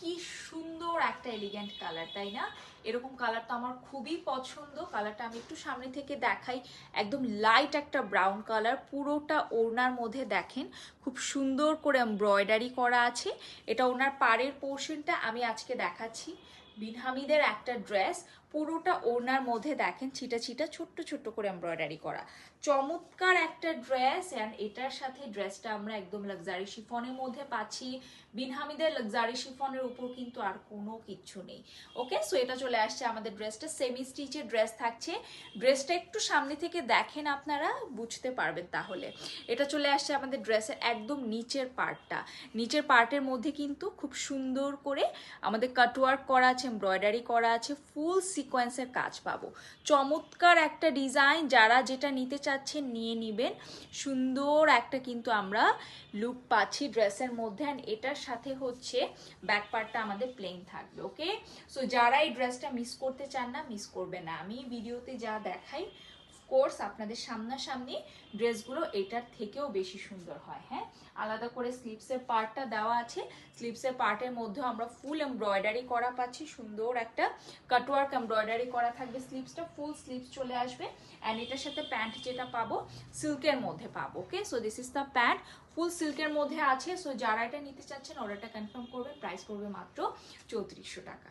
কি সুন্দর একটা এলিগেন্ট কালার, তাই না? এরকম কালার তো আমার খুবই পছন্দ। কালারটা আমি একটু সামনে থেকে দেখাই, একদম লাইট একটা ব্রাউন কালার। পুরোটা ওড়নার মধ্যে দেখেন খুব সুন্দর করে এমব্রয়ডারি করা আছে। এটা ওনার পাড়ের পোর্শনটা আমি আজকে দেখাচ্ছি। বিন হামিদের একটা ড্রেস, পুরোটা ওড়নার মধ্যে দেখেন ছিটা ছিটা ছোট্ট ছোট্ট করে এমব্রয়ডারি করা। চমৎকার একটা ড্রেস। অ্যান্ড এটার সাথে ড্রেসটা আমরা একদম লাক্সারি শিফনের মধ্যে পাচ্ছি। বিন হামিদের লাক্সারি শিফনের উপর কিন্তু আর কোনো কিচ্ছু নেই। ওকে, সো এটা চলে আসছে আমাদের ড্রেসটা, সেমি স্টিচের ড্রেস থাকছে। ড্রেসটা একটু সামনে থেকে দেখেন, আপনারা বুঝতে পারবেন তাহলে। এটা চলে আসছে আমাদের ড্রেসের একদম নিচের পার্টটা। নিচের পার্টের মধ্যে কিন্তু খুব সুন্দর করে আমাদের কাটওয়ার্ক করা আছে, এমব্রয়ডারি করা আছে, ফুল সিকোয়েন্সের কাজ পাবো। চমৎকার একটা ডিজাইন, যারা যেটা নিতে চাচ্ছেন নিয়ে নিবেন। সুন্দর একটা কিন্তু আমরা লুক পাচ্ছি ড্রেসের মধ্যে। অ্যান্ড এটার সাথে হচ্ছে ব্যাক পার্টটা আমাদের প্লেন থাকবে। ওকে, সো যারা এই ড্রেসটা মিস করতে চান না, মিস করবে না। আমি ভিডিওতে যা দেখাই কোর্স আপনাদের সামনাসামনি ড্রেসগুলো এটার থেকেও বেশি সুন্দর হয়। হ্যাঁ, আলাদা করে স্লিভসের পার্টটা দেওয়া আছে। স্লিভসের পার্টের মধ্যেও আমরা ফুল এমব্রয়ডারি করা পাচ্ছি, সুন্দর একটা কাটওয়ার্ক এমব্রয়ডারি করা থাকবে। স্লিভসটা ফুল স্লিভস চলে আসবে। অ্যান্ড এটার সাথে প্যান্ট যেটা পাবো সিল্কের মধ্যে পাবো। Okay, so this is the pant, full সিল্কের মধ্যে আছে। সো যারা এটা নিতে চাচ্ছেন অর্ডারটা কনফার্ম করবে। প্রাইস পড়বে মাত্র 3400 টাকা।